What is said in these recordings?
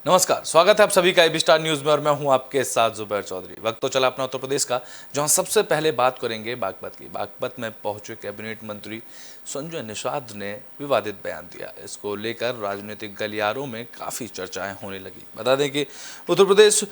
नमस्कार, स्वागत है आप सभी का एबी स्टार न्यूज में और मैं हूं आपके साथ जुबैर चौधरी। वक्त तो चला अपना उत्तर प्रदेश का, जहां सबसे पहले बात करेंगे बागपत की। बागपत में पहुंचे कैबिनेट मंत्री संजय निषाद ने विवादित बयान दिया। इसको लेकर राजनीतिक गलियारों में काफी चर्चाएं होने लगी। बता दें कि उत्तर प्रदेश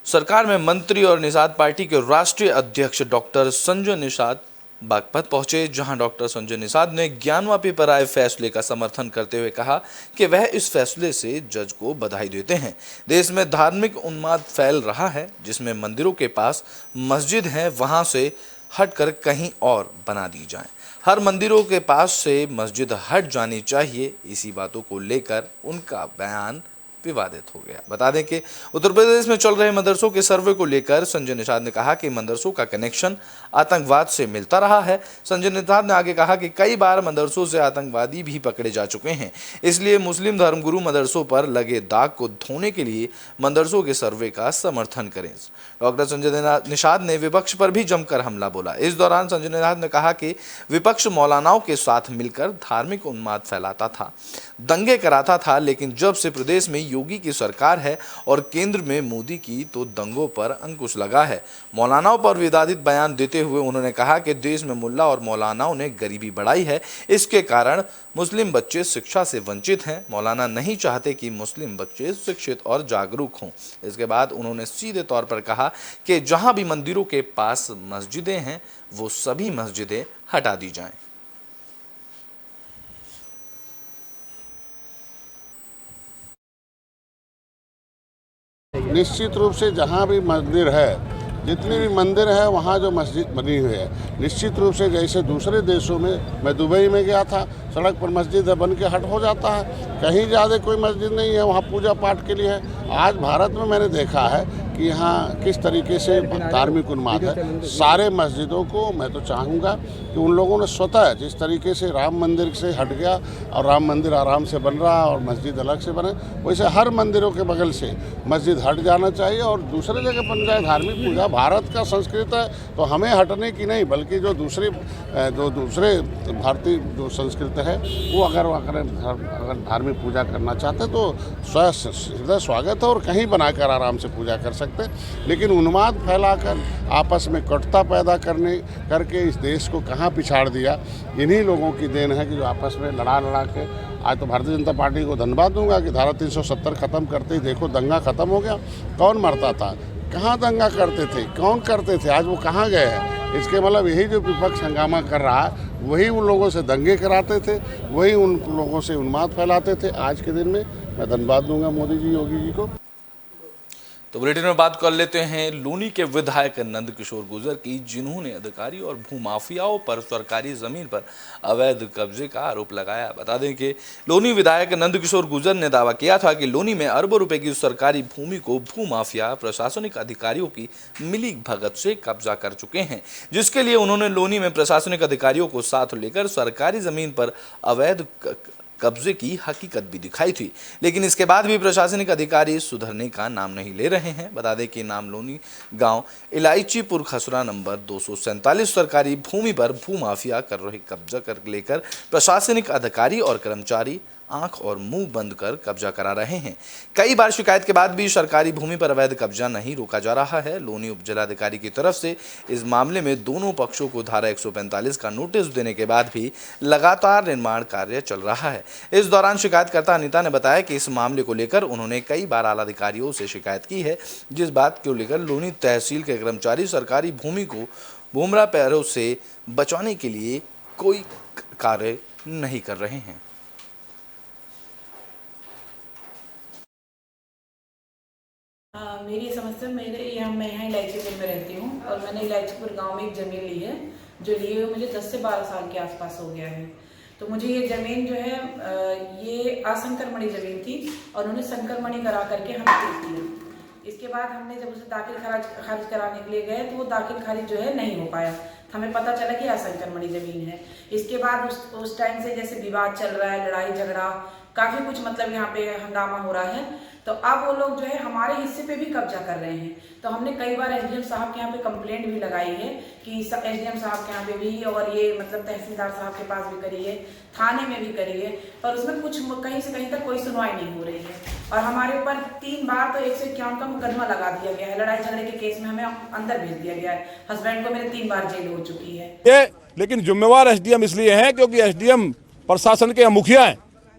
सरकार में मंत्री और निषाद पार्टी के राष्ट्रीय अध्यक्ष डॉक्टर संजय निषाद बागपत पहुंचे, जहां डॉक्टर संजय निषाद ने ज्ञानवापी पर आए फैसले का समर्थन करते हुए कहा कि वह इस फैसले से जज को बधाई देते हैं। देश में धार्मिक उन्माद फैल रहा है, जिसमें मंदिरों के पास मस्जिद है वहां से हटकर कहीं और बना दी जाए। हर मंदिरों के पास से मस्जिद हट जानी चाहिए। इसी बातों को लेकर उनका बयान विवादित हो गया। बता दें कि उत्तर प्रदेश में चल रहे मदरसों के सर्वे को लेकर संजय निषाद ने कहा कि मदरसों का कनेक्शन आतंकवाद से मिलता रहा है। संजय निषाद ने आगे कहा कि कई बार मदरसों से आतंकवादी भी पकड़े जा चुके हैं, इसलिए मुस्लिम धर्मगुरु मदरसों पर लगे दाग को धोने के लिए मदरसों के सर्वे का समर्थन करें। डॉक्टर संजय निषाद ने विपक्ष पर भी जमकर हमला बोला। इस दौरान संजय निषाद ने कहा कि विपक्ष मौलानाओं के साथ मिलकर धार्मिक उन्माद फैलाता था, दंगे कराता था, लेकिन जब से प्रदेश में योगी की सरकार है और केंद्र में मोदी की, तो दंगों पर अंकुश लगा है। मौलानाओं पर विवादित बयान देते हुए उन्होंने कहा कि देश में मुल्ला और मौलानाओं ने गरीबी बढ़ाई है, इसके कारण मुस्लिम बच्चे शिक्षा से वंचित हैं। मौलाना नहीं चाहते कि मुस्लिम बच्चे शिक्षित और जागरूक हों। इसके बाद उन्होंने सीधे तौर पर कहा कि जहां भी मंदिरों के पास मस्जिदें हैं वो सभी मस्जिदें हटा दी जाएं। निश्चित रूप से जहाँ भी मंदिर है, जितनी भी मंदिर है वहाँ जो मस्जिद बनी हुई है, निश्चित रूप से जैसे दूसरे देशों में, मैं दुबई में गया था, सड़क पर मस्जिद है बन के हट हो जाता है, कहीं ज़्यादा कोई मस्जिद नहीं है, वहाँ पूजा पाठ के लिए है। आज भारत में मैंने देखा है कि यहाँ किस तरीके से धार्मिक उन्माद है। सारे मस्जिदों को मैं तो चाहूँगा कि उन लोगों ने स्वतः, जिस तरीके से राम मंदिर से हट गया और राम मंदिर आराम से बन रहा और मस्जिद अलग से बने, वैसे हर मंदिरों के बगल से मस्जिद हट जाना चाहिए और दूसरे जगह बन जाए धार्मिक पूजा। भारत का संस्कृत है तो हमें हटने की नहीं, बल्कि जो दूसरे भारतीय जो संस्कृत है वो अगर धार्मिक पूजा करना चाहते तो हृदय स्वागत है और कहीं बनाकर आराम से पूजा कर सकते। लेकिन उन्माद फैलाकर आपस में कटुता पैदा करके इस देश को कहाँ पिछाड़ दिया, इन्हीं लोगों की देन है कि जो आपस में लड़ा के। आज तो भारतीय जनता पार्टी को धन्यवाद दूंगा कि धारा 370 खत्म करते ही देखो दंगा खत्म हो गया। कौन मरता था, कहाँ दंगा करते थे, कौन करते थे, आज वो कहाँ गए हैं। इसके मतलब यही जो विपक्ष हंगामा कर रहा है वही उन लोगों से दंगे कराते थे, वही उन लोगों से उन्माद फैलाते थे। आज के दिन में मैं धन्यवाद दूंगा मोदी जी, योगी जी को। तो बुलेटिन में बात कर लेते हैं लोनी के विधायक नंद किशोर गुर्जर की, जिन्होंने अधिकारी और भूमाफियाओं पर सरकारी जमीन पर अवैध कब्जे का आरोप लगाया। बता दें कि लोनी विधायक नंद किशोर गुर्जर ने दावा किया था कि लोनी में अरबों रुपए की सरकारी भूमि को भूमाफिया प्रशासनिक अधिकारियों की मिली भगत से कब्जा कर चुके हैं, जिसके लिए उन्होंने लोनी में प्रशासनिक अधिकारियों को साथ लेकर सरकारी जमीन पर अवैध कब्जे की हकीकत भी दिखाई थी। लेकिन इसके बाद भी प्रशासनिक अधिकारी सुधरने का नाम नहीं ले रहे हैं। बता दें कि नामलोनी गांव इलायचीपुर खसरा नंबर 247 सरकारी भूमि पर भूमाफिया कर रहे कब्जा कर लेकर प्रशासनिक अधिकारी और कर्मचारी आंख और मुंह बंद कर कब्जा करा रहे हैं। कई बार शिकायत के बाद भी सरकारी भूमि पर अवैध कब्जा नहीं रोका जा रहा है। लोनी उप जिलाधिकारी की तरफ से इस मामले में दोनों पक्षों को धारा 145 का नोटिस देने के बाद भी लगातार निर्माण कार्य चल रहा है। इस दौरान शिकायतकर्ता अनीता ने बताया कि इस मामले को लेकर उन्होंने कई बार आला अधिकारियों से शिकायत की है, जिस बात को लेकर लोनी तहसील के कर्मचारी सरकारी भूमि को बुमरा पैरों से बचाने के लिए कोई कार्य नहीं कर रहे हैं। मेरी समस्या, मैं यहाँ इलायचीपुर में रहती हूँ और मैंने इलायचीपुर गांव में एक ज़मीन ली है, जो लिए हुए मुझे 10 से 12 साल के आसपास हो गया है। तो मुझे ये ज़मीन जो है ये असंकरमणी ज़मीन थी और उन्होंने संकरमणी करा करके हमें दे दी। इसके बाद हमने जब उसे दाखिल खारिज कराने के लिए गए तो वो दाखिल खारिज जो है नहीं हो पाया। हमें पता चला कि असंकरमणी ज़मीन है। इसके बाद उस टाइम से जैसे विवाद चल रहा है, लड़ाई झगड़ा, काफ़ी कुछ मतलब यहाँ पे हंगामा हो रहा है। तो अब वो लोग जो है हमारे हिस्से पे भी कब्जा कर रहे हैं। तो हमने कई बार एसडीएम साहब के यहाँ पे कंप्लेंट भी लगाई है कि एसडीएम साहब के यहाँ पे भी, और ये मतलब तहसीलदार साहब के पास भी करी है, थाने में भी करी है, पर उसमें कुछ कहीं से कहीं तक कोई सुनवाई नहीं हो रही है। और हमारे ऊपर 3 बार तो 151 का मुकदमा लगा दिया गया है। लड़ाई झगड़े के केस में हमें अंदर भेज दिया गया है। हस्बैंड को मेरे 3 बार जेल हो चुकी है। ये लेकिन जिम्मेवार एसडीएम इसलिए हैं क्योंकि एसडीएम प्रशासन के मुखिया हैं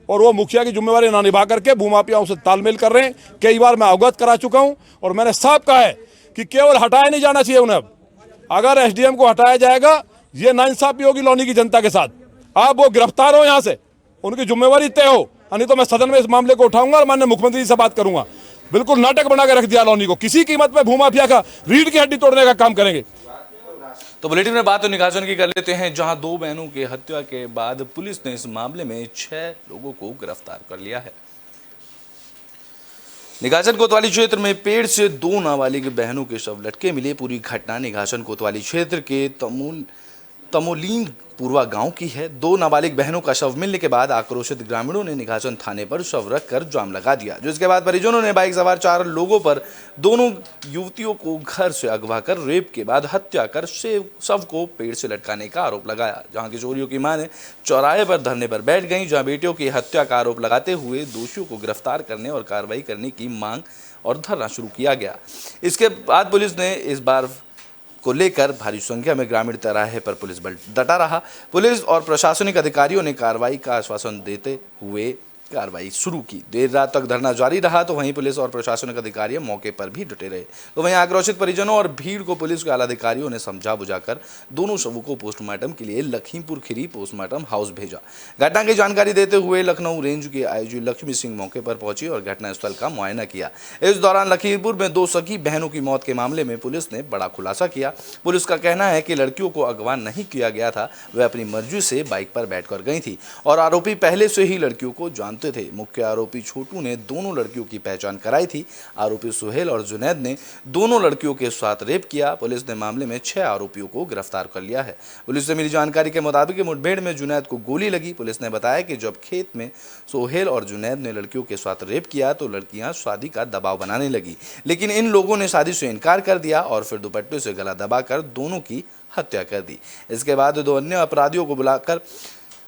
और वो मुखिया की जिम्मेवारी ना निभा करके भूमाफियाओं से तालमेल कर रहे हैं। कई बार मैं अवगत करा चुका हूं और मैंने साफ कहा है कि केवल हटाया नहीं जाना चाहिए उन्हें। अगर एसडीएम को हटाया जाएगा ये नाइंसाफी होगी लौनी की जनता के साथ। आप वो गिरफ्तार हो यहाँ से, उनकी जिम्मेवारी तय हो, नहीं तो मैं सदन में इस मामले को उठाऊंगा और माननीय मुख्यमंत्री जी से बात करूंगा। बिल्कुल नाटक बना के रख दिया लौनी को, किसी कीमत पर भूमाफिया का रीढ़ की हड्डी तोड़ने का काम करेंगे। तो बुलेटिन में बात तो निगाजन की कर लेते हैं, जहां 2 बहनों की हत्या के बाद पुलिस ने इस मामले में 6 लोगों को गिरफ्तार कर लिया है। निगाजन कोतवाली क्षेत्र में पेड़ से 2 नाबालिग बहनों के शव लटके मिले। पूरी घटना निगाजन कोतवाली क्षेत्र के तमोलीन पूर्वा गांव की है। 2 नाबालिग बहनों का शव मिलने के बाद आक्रोशित ग्रामीणों ने निगाजन थाने पर शव रखकर जाम लगा दिया, जिसके बाद परिजनों ने बाइक सवार 4 लोगों पर दोनों युवतियों को घर से अगवा कर रेप के बाद हत्या कर शव को पेड़ से लटकाने का आरोप लगाया। जहां किशोरियों की मां ने चौराहे पर धरने पर बैठ गई, जहां बेटियों की हत्या का आरोप लगाते हुए दोषियों को गिरफ्तार करने और कार्रवाई करने की मांग और धरना शुरू किया गया। इसके बाद पुलिस ने इस बार को लेकर भारी संख्या में ग्रामीण तिराहे पर पुलिस बल डटा रहा। पुलिस और प्रशासनिक अधिकारियों ने कार्रवाई का आश्वासन देते हुए कार्रवाई शुरू की। देर रात तक धरना जारी रहा तो वहीं पुलिस और प्रशासनिक अधिकारी मौके पर भी डटे रहे। तो वहीं आक्रोशित परिजनों और भीड़ को पुलिस के आला अधिकारियों ने समझा बुझाकर दोनों शवों को पोस्टमार्टम के लिए लखीमपुर खीरी पोस्टमार्टम हाउस भेजा। घटना की जानकारी देते हुए लखनऊ रेंज के आईजी लक्ष्मी सिंह मौके पर पहुंची और घटनास्थल का मुआयना किया। इस दौरान लखीमपुर में 2 सगी बहनों की मौत के मामले में पुलिस ने बड़ा खुलासा किया। पुलिस का कहना है कि लड़कियों को अगवा नहीं किया गया था, वे अपनी मर्जी से बाइक पर बैठकर गई थी और आरोपी पहले से ही लड़कियों को जानते थे। मुख्य आरोपी छोटू ने दोनों लड़कियों की पहचान कराई थी। आरोपी सुहेल और जुनैद ने दोनों लड़कियों के साथ रेप किया। पुलिस ने मामले में 6 आरोपियों को गिरफ्तार कर लिया है। पुलिस से मिली जानकारी के मुताबिक मुठभेड़ में जुनैद को गोली लगी। पुलिस ने बताया कि जब खेत में सुहेल और जुनैद ने लड़कियों के साथ रेप किया तो लड़कियां शादी का दबाव बनाने लगी, लेकिन इन लोगों ने शादी से इनकार कर दिया और फिर दुपट्टे से गला दबाकर दोनों की हत्या कर दी। इसके बाद 2 अन्य अपराधियों को बुलाकर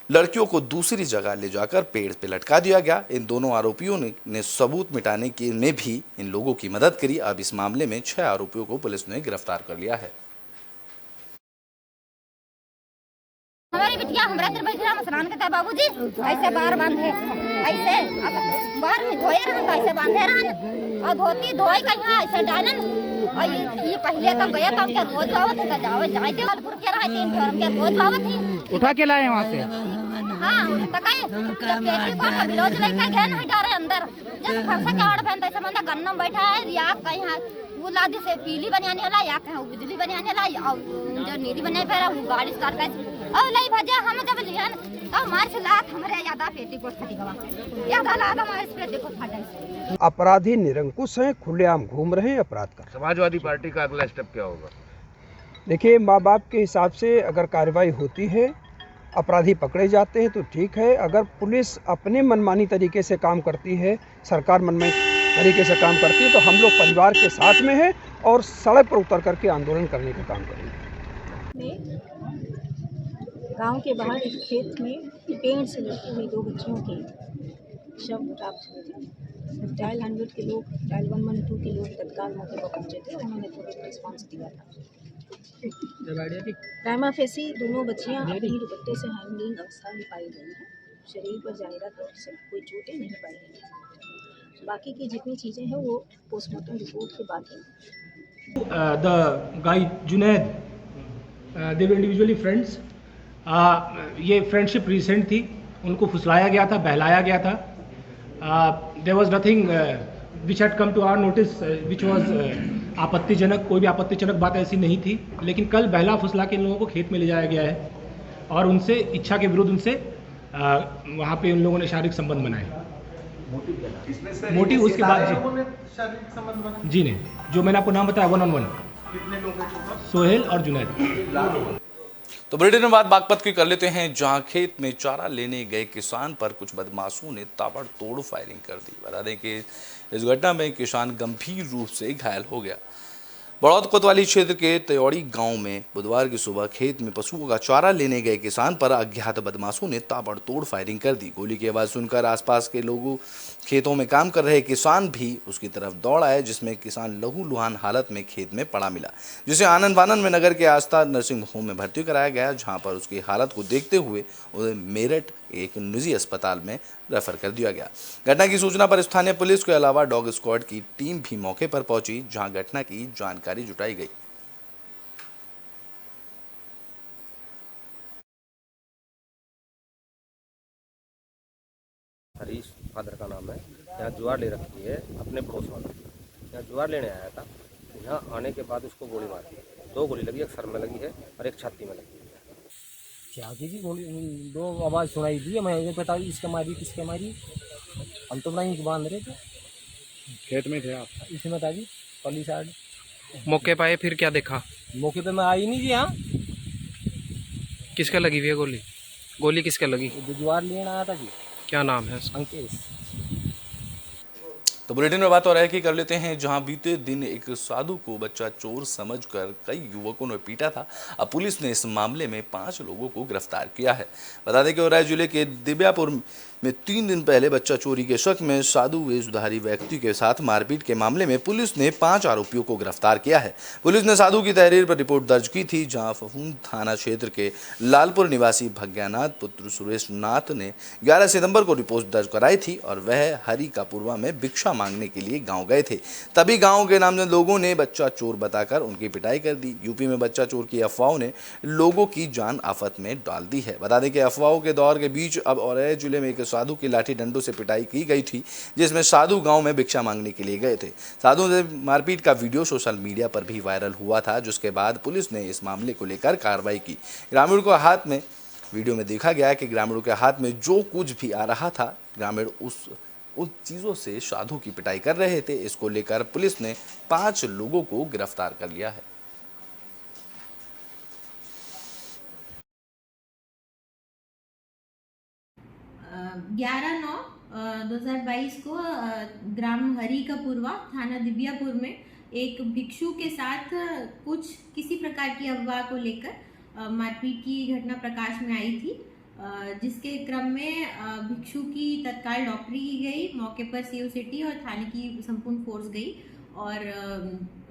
लड़कियों को दूसरी जगह ले जाकर पेड़ पे लटका दिया गया। इन दोनों आरोपियों ने सबूत मिटाने के में भी इन लोगों की मदद करी। अब इस मामले में 6 आरोपियों को पुलिस ने गिरफ्तार कर लिया है। हमारी बिटिया हमरा तर बैठ रहा स्नान करता है बाबूजी, ऐसे बार बांधे ऐसे बार में धोए रहन ऐसे बांधे रहन और धोती धोए कहीं ऐसे डालन। और ये पहले तो गया तो उनके रोज आवत है, जावे जाते और के रहा 3 फॉर्म के रोज आवत है, उठा के लाए वहाँ से। हां तो कहीं पेटी पर ब्लाउज लेके गए नहीं डारे अंदर जब फरसा के और पहनता ऐसे बंदा गन्नम बैठा है या कहीं वो लादी से पीली बनियानी वाला या कहीं बिजली बनियानी वाला और जो नीली बनियानी पहना वो गाड़ी स्टार्ट कर और लाई भजा हम जब लियन तो मार से लात हमरे यादा पेटी को फटी गवा यादा लात हमारे पेटी को फटा। अपराधी निरंकुश हैं, खुलेआम घूम रहे हैं, अपराध कर। समाजवादी पार्टी का अगला स्टेप क्या होगा? देखिए, माँ बाप के हिसाब से अगर कार्रवाई होती है, अपराधी पकड़े जाते हैं तो ठीक है। अगर पुलिस अपने मनमानी तरीके से काम करती है, सरकार मनमानी तरीके से काम करती है, तो हम लोग परिवार के साथ में हैं और सड़क पर उतर करके आंदोलन करने का काम करेंगे। गांव के बाहर एक खेत में पेड़ से लटकी हुई 2 बच्चियों के शव प्राप्त हुए थे। डायल 100 के लोग, डायल 112 के लोग तत्काल मौके पर पहुंचे थे। उन्होंने तुरंत रिस्पॉन्स दिया था। प्राइमा फेसी दोनों बच्चियां अपनी दुपट्टे से हैंगिंग अवस्था में पाई गई हैं। शरीर पर ज़ाहिरा तौर से कोई चोटें नहीं पाई गई। बाकी की जितनी चीज़ें हैं वो पोस्टमार्टम रिपोर्ट के बाद हैं। The guy Junaid, they were individually friends. ये फ्रेंडशिप रिसेंट थी, उनको फुसलाया गया था, बहलाया गया था। There was nothing which had come to our notice which was आपत्तिजनक। कोई भी आपत्तिजनक बात ऐसी नहीं थी, लेकिन कल बहला फुसला के इन लोगों को खेत में ले जाया गया है और उनसे इच्छा के विरुद्ध उनसे वहाँ पे उन लोगों ने शारीरिक संबंध बनाए। मोटिव उसके बाद जी नहीं, जो मैंने आपको नाम बताया 1-on-1 सोहेल और जुनैद। तो बुलेटिन में बात बागपत की कर लेते हैं, जहां खेत में चारा लेने गए किसान पर कुछ बदमाशों ने ताबड़तोड़ फायरिंग कर दी। बता दें कि इस घटना में किसान गंभीर रूप से घायल हो गया। बड़ौद कोतवाली क्षेत्र के तयौड़ी गांव में बुधवार की सुबह खेत में पशुओं का चारा लेने गए किसान पर अज्ञात बदमाशों ने ताबड़तोड़ फायरिंग कर दी। गोली की आवाज़ सुनकर आसपास के लोगों खेतों में काम कर रहे किसान भी उसकी तरफ दौड़ आए, जिसमें किसान लहूलुहान हालत में खेत में पड़ा मिला, जिसे आनंद फानंद में नगर के आस्था नर्सिंग होम में भर्ती कराया गया, जहां पर उसकी हालत को देखते हुए उन्हें मेरठ एक निजी अस्पताल में रेफर कर दिया गया। घटना की सूचना पर स्थानीय पुलिस के अलावा डॉग स्क्वाड की टीम भी मौके पर पहुंची, जहां घटना की जानकारी जुटाई गई। हरीश फादर का नाम है। यहाँ ज्वार ले रखी है अपने पड़ोस वाला। यहाँ ज्वार लेने आया था। यहाँ आने के बाद उसको गोली मारी, 2 गोली लगी, एक सर में लगी है और एक छाती में लगी है। क्या की गोली, 2 आवाज़ सुनाई दी है। मैं ये पता इसके मारी किसके मारी, हम तो नहीं बांध रहे थे, खेत में थे आप? इसमें था जी पली साइड। मौके पाए फिर क्या देखा? मौके पे मैं आई नहीं जी। यहाँ किसका लगी हुई है गोली? गोली किसका लगी? ज्वार लेने आया था जी। क्या नाम है उसका? अंकेश। तो बुलेटिन में बात हो रहा है कि कर लेते हैं, जहां बीते दिन एक साधु को बच्चा चोर समझकर कई युवकों ने पीटा था। अब पुलिस ने इस मामले में 5 लोगों को गिरफ्तार किया है। बता दें कि औराई जिले के दिव्यापुर में 3 दिन पहले बच्चा चोरी के शक में साधु वेशधारी व्यक्ति के साथ मारपीट के मामले में पुलिस ने 5 आरोपियों को गिरफ्तार किया है। पुलिस ने साधु की तहरीर पर रिपोर्ट दर्ज की थी, जहां फफूंद थाना क्षेत्र के लालपुर निवासी भग्यानाथ पुत्र सुरेश नाथ ने 11 सितंबर को रिपोर्ट दर्ज कराई थी और वह हरी का पूर्वा में भिक्षा मांगने के लिए गांव गए थे। तभी गांव के नामजद लोगों ने बच्चा चोर बताकर उनकी पिटाई कर दी। यूपी में बच्चा चोर की अफवाहों ने लोगों की जान आफत में डाल दी है। बता दें कि अफवाहों के दौर के बीच अब औरैया जिले में एक साधु की लाठी डंडों से पिटाई की गई थी, जिसमें साधु गांव में भिक्षा मांगने के लिए गए थे। साधु से मारपीट का वीडियो सोशल मीडिया पर भी वायरल हुआ था, जिसके बाद पुलिस ने इस मामले को लेकर कार्रवाई की। ग्रामीणों के हाथ में वीडियो में देखा गया कि ग्रामीणों के हाथ में जो कुछ भी आ रहा था, ग्रामीण उन चीज़ों से साधु की पिटाई कर रहे थे। इसको लेकर पुलिस ने 5 लोगों को गिरफ्तार कर लिया है। 11/9/2022 को ग्राम हरी का पूर्वा थाना दिव्यापुर में एक भिक्षु के साथ किसी प्रकार की अफवाह को लेकर मारपीट की घटना प्रकाश में आई थी, जिसके क्रम में भिक्षु की तत्काल डॉक्टरी की गई। मौके पर सीओ सिटी और थाने की संपूर्ण फोर्स गई और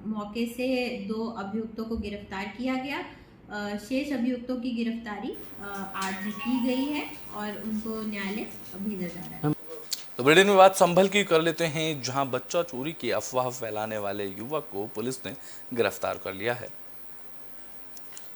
मौके से 2 अभियुक्तों को गिरफ्तार किया गया। शेष अभियुक्तों की गिरफ्तारी आज की गई है और उनको न्यायालय भेजा जा रहा है। तो बुलेटिन में बात संभल की कर लेते हैं, जहां बच्चा चोरी की अफवाह फैलाने वाले युवक को पुलिस ने गिरफ्तार कर लिया है।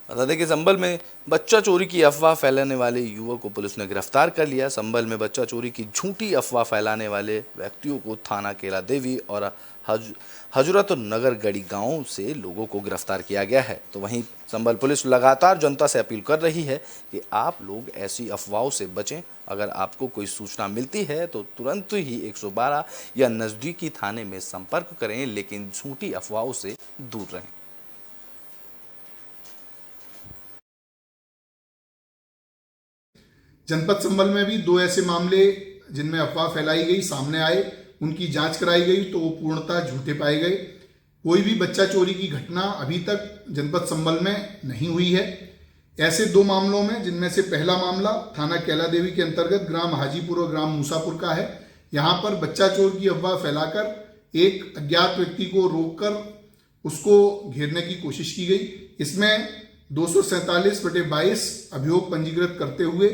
बता दें कि संभल में बच्चा चोरी की अफवाह फैलाने वाले युवक को पुलिस ने गिरफ्तार कर लिया। संभल में बच्चा चोरी की झूठी अफवाह फैलाने वाले व्यक्तियों को थाना केला देवी और हजरत नगर गढ़ी गांव से लोगों को गिरफ्तार किया गया है। तो वहीं संभल पुलिस लगातार जनता से अपील कर रही है कि आप लोग ऐसी अफवाहों से बचें। अगर आपको कोई सूचना मिलती है तो तुरंत ही 112 या नज़दीकी थाने में संपर्क करें, लेकिन झूठी अफवाहों से दूर रहें। जनपद संभल में भी 2 ऐसे मामले जिनमें अफवाह फैलाई गई सामने आए, उनकी जांच कराई गई तो वो पूर्णतः झूठे पाए गए। कोई भी बच्चा चोरी की घटना अभी तक जनपद संभल में नहीं हुई है। ऐसे 2 मामलों में, जिनमें से पहला मामला थाना कैला देवी के अंतर्गत ग्राम हाजीपुर और ग्राम मूसापुर का है। यहाँ पर बच्चा चोर की अफवाह फैलाकर एक अज्ञात व्यक्ति को रोककर उसको घेरने की कोशिश की गई। इसमें 247/22 अभियोग पंजीकृत करते हुए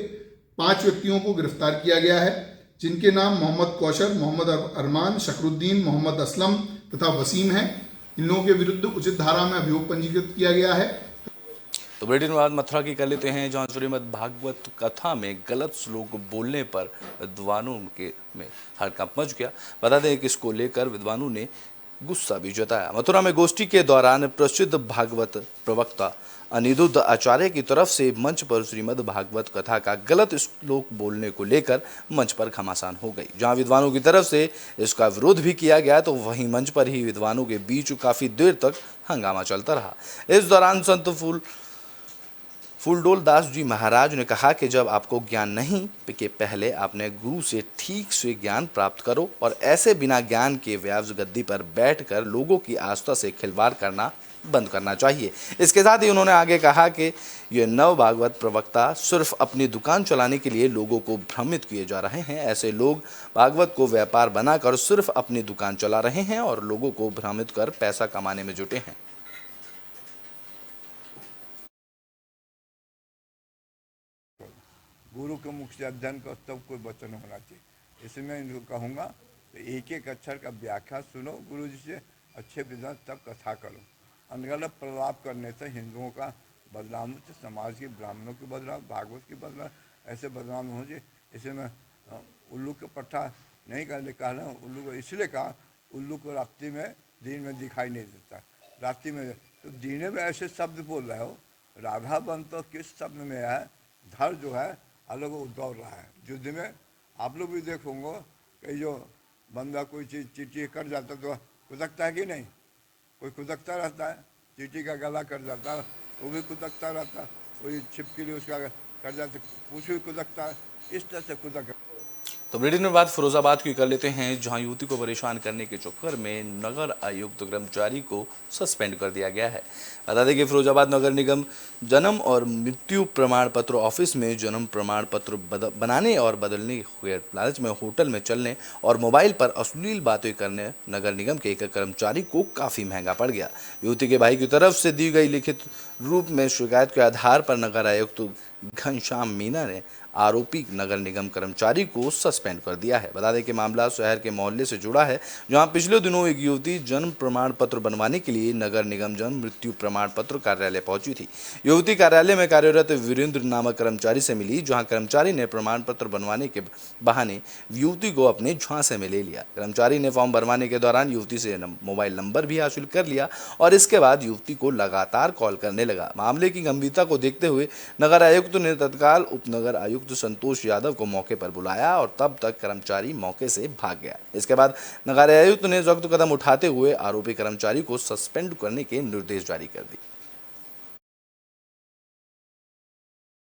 5 व्यक्तियों को गिरफ्तार किया गया है, जिनके नाम मोहम्मद कौशर, मोहम्मद अरमान, शकरुद्दीन, मोहम्मद असलम तथा वसीम हैं। इन लोगों के विरुद्ध उचित धारा में अभियोग पंजीकृत किया गया है। तो बुलेटिन बाद मथुरा की कर लेते हैं, जहाँ श्रीमद् भागवत कथा में गलत श्लोक बोलने पर विद्वानों में हड़कंप मच गया। बता दें कि इसको लेकर विद्वानों ने गुस्सा भी जताया। मथुरा में गोष्ठी के दौरान प्रसिद्ध भागवत प्रवक्ता अनिरुद्ध आचार्य की तरफ से मंच पर श्रीमद् भागवत कथा का गलत श्लोक बोलने को लेकर मंच पर घमासान हो गई। जहां विद्वानों की तरफ से इसका विरोध भी किया गया, तो वहीं मंच पर ही विद्वानों के बीच काफ़ी देर तक हंगामा चलता रहा। इस दौरान फूलडोल दास जी महाराज ने कहा कि जब आपको ज्ञान नहीं कि पहले अपने गुरु से ठीक से ज्ञान प्राप्त करो और ऐसे बिना ज्ञान के व्यास गद्दी पर बैठकर लोगों की आस्था से खिलवाड़ करना बंद करना चाहिए। इसके साथ ही उन्होंने आगे कहा कि ये नव भागवत प्रवक्ता सिर्फ अपनी दुकान चलाने के लिए लोगों को भ्रमित किए जा रहे हैं। ऐसे लोग भागवत को व्यापार बनाकर सिर्फ अपनी दुकान चला रहे हैं और लोगों को भ्रमित कर पैसा कमाने में जुटे हैं। गुरु के मुख से अध्ययन का तब कोई वचन होना चाहिए। इसमें इनको कहूँगा तो एक एक अक्षर का व्याख्या सुनो गुरु जी से, अच्छे विधान तब कथा करो। अनगढ़ प्रलाप करने से हिंदुओं का बदनाम होते, समाज की ब्राह्मणों की बदनाम, भागवत की बदनाम, ऐसे बदनाम हो जाए। इसे मैं उल्लू के पट्टा नहीं कहने कह रहा हूँ, उल्लू को इसलिए कहा, उल्लू को रात्रि में दिन में दिखाई नहीं देता, रात्रि में तो दीने में ऐसे शब्द बोल रहे हो। राधा बन तो किस शब्द में है, धर जो है अलग दौड़ रहा है युद्ध में। आप लोग भी देखोगे कि जो बंदा कोई चीज़ चीटी कर जाता तो कुदकता है कि नहीं, कोई कुदकता रहता है, चीटी का गला कर जाता है वो भी कुदकता रहता है, कोई छिपकली उसका कर जाता पूछ भी कुदकता है, इस तरह से कुदक। तो ब्रिटेन में बात फिरोजाबाद की कर लेते हैं, जहां युवती को परेशान करने के चक्कर में नगर आयुक्त कर्मचारी को सस्पेंड कर दिया गया है। बता दें कि फिरोजाबाद नगर निगम जन्म और मृत्यु प्रमाण पत्र ऑफिस में जन्म प्रमाण पत्र बनाने और बदलने हुए लालच में होटल में चलने और मोबाइल पर अश्लील बातें करने नगर निगम के एक कर्मचारी को काफ़ी महंगा पड़ गया। युवती के भाई की तरफ से दी गई लिखित रूप में शिकायत के आधार पर नगर आयुक्त घनश्याम मीना ने आरोपी नगर निगम कर्मचारी को सस्पेंड कर दिया है। बता दें कि मामला शहर के मोहल्ले से जुड़ा है, जहां पिछले दिनों एक युवती जन्म प्रमाण पत्र बनवाने के लिए नगर निगम जन्म मृत्यु प्रमाण पत्र कार्यालय पहुंची थी। युवती कार्यालय में कार्यरत वीरेंद्र नामक कर्मचारी से मिली, जहां कर्मचारी ने प्रमाण पत्र बनवाने के बहाने युवती को अपने झांसे में ले लिया। कर्मचारी ने फॉर्म भरवाने के दौरान युवती से मोबाइल नंबर भी हासिल कर लिया और इसके बाद युवती को लगातार कॉल करने लगा। मामले की गंभीरता को देखते हुए नगर आयुक्त ने तत्काल उपनगर आयुक्त संतोष यादव को मौके पर बुलाया और तब तक कर्मचारी मौके से भाग गया। इसके बाद नगर आयुक्त ने सख्त कदम उठाते हुए आरोपी कर्मचारी को सस्पेंड करने के निर्देश जारी कर दिए।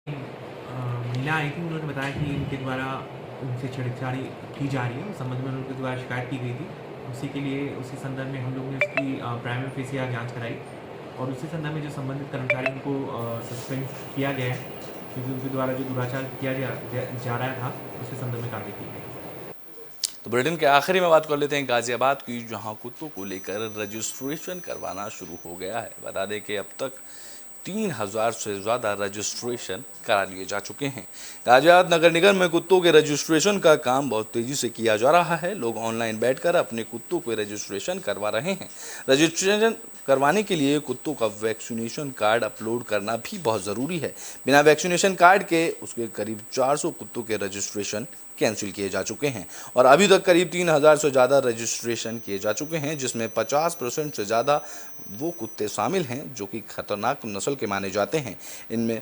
महिला आई थी, उन्होंने बताया कि इनके द्वारा उनसे छेड़छाड़ी की जा रही है, उस संबंध में उनके द्वारा शिकायत की गई थी। उसी के लिए उसी संदर्भ में हम लोग ने उसकी प्राइमरी फेसियल जांच कराई और उसी संदर्भ में जो संबंधित कर्मचारी उनको सस्पेंड किया गया है, क्योंकि उनके द्वारा जो दुराचार किया जा रहा था उसके संदर्भ में कार्रवाई की गई। तो बुलेटिन के आखिरी में बात कर लेते हैं गाजियाबाद की, जहां कुत्तों को लेकर रजिस्ट्रेशन करवाना शुरू हो गया है। बता दें कि अब तक 3000 से ज़्यादा रजिस्ट्रेशन करा लिए जा चुके हैं। गाजियाबाद नगर निगम में कुत्तों के रजिस्ट्रेशन का काम बहुत तेज़ी से किया जा रहा है। लोग ऑनलाइन बैठकर अपने कुत्तों के रजिस्ट्रेशन करवा रहे हैं। रजिस्ट्रेशन करवाने के लिए कुत्तों का वैक्सीनेशन कार्ड अपलोड करना भी बहुत ज़रूरी है। बिना वैक्सीनेशन कार्ड के उसके करीब 400 कुत्तों के रजिस्ट्रेशन कैंसिल किए जा चुके हैं और अभी तक करीब 3000 से ज़्यादा रजिस्ट्रेशन किए जा चुके हैं, जिसमें 50% से ज़्यादा वो कुत्ते शामिल हैं जो कि खतरनाक नस्ल के माने जाते हैं। इनमें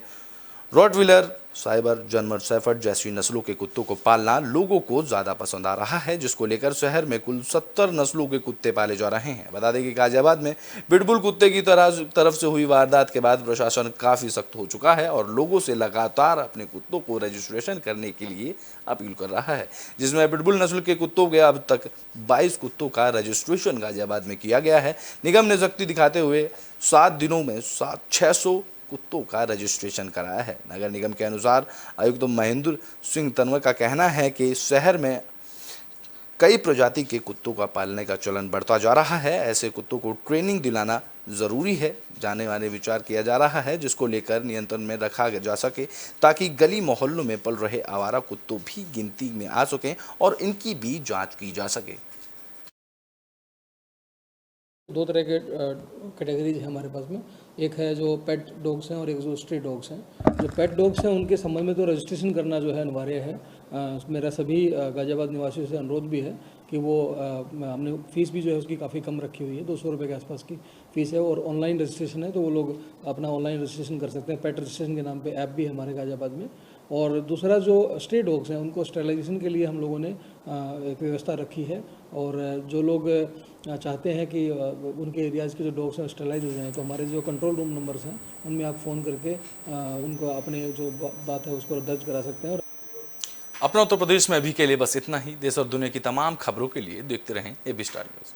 रॉटविलर, साइबर, जर्मन शेफर्ड जैसी नस्लों के कुत्तों को पालना लोगों को ज़्यादा पसंद आ रहा है, जिसको लेकर शहर में कुल 70 नस्लों के कुत्ते पाले जा रहे हैं। बता दें कि गाजियाबाद में पिटबुल कुत्ते की तरफ से हुई वारदात के बाद प्रशासन काफ़ी सख्त हो चुका है और लोगों से लगातार अपने कुत्तों को रजिस्ट्रेशन करने के लिए अपील कर रहा है, जिसमें पिटबुल नस्ल के कुत्तों के अब तक 22 कुत्तों का रजिस्ट्रेशन गाजियाबाद में किया गया है। निगम ने सख्ती दिखाते हुए 7 दिनों में 600 कुत्तों का रजिस्ट्रेशन कराया है। नगर निगम के अनुसार आयुक्त महेंद्र सिंह तनवर का कहना है कि शहर में कई प्रजाति के कुत्तों का पालने का चलन बढ़ता जा रहा है। ऐसे कुत्तों को ट्रेनिंग दिलाना ज़रूरी है, जाने वाले विचार किया जा रहा है, जिसको लेकर नियंत्रण में रखा जा सके ताकि गली मोहल्लों में पल रहे आवारा कुत्तों भी गिनती में आ सकें और इनकी भी जाँच की जा सके। 2 तरह के कैटेगरीज है हमारे पास में, एक है जो पेट डॉग्स हैं और एक जो स्ट्रीट डॉग्स हैं। जो पेट डॉग्स हैं उनके संबंध में तो रजिस्ट्रेशन करना जो है अनिवार्य है। मेरा सभी गाजियाबाद निवासियों से अनुरोध भी है कि वो हमने फीस भी जो है उसकी काफ़ी कम रखी हुई है, 200 रुपये के आसपास की फीस है, और ऑनलाइन रजिस्ट्रेशन है तो वो लोग अपना ऑनलाइन रजिस्ट्रेशन कर सकते हैं। पेट रजिस्ट्रेशन के नाम पे ऐप भी है हमारे गाजियाबाद में। और दूसरा जो स्ट्रे डॉग्स हैं उनको स्टेरिलाइजेशन के लिए हम लोगों ने एक व्यवस्था रखी है, और जो लोग चाहते हैं कि उनके एरियाज़ के जो डॉग्स हैं स्टेरिलाइज हो जाएँ तो हमारे जो कंट्रोल रूम नंबर्स हैं उनमें आप फ़ोन करके उनको अपने जो बात है उसको दर्ज करा सकते हैं। अपना उत्तर प्रदेश में अभी के लिए बस इतना ही। देश और दुनिया की तमाम खबरों के लिए देखते रहें एबी स्टार न्यूज़।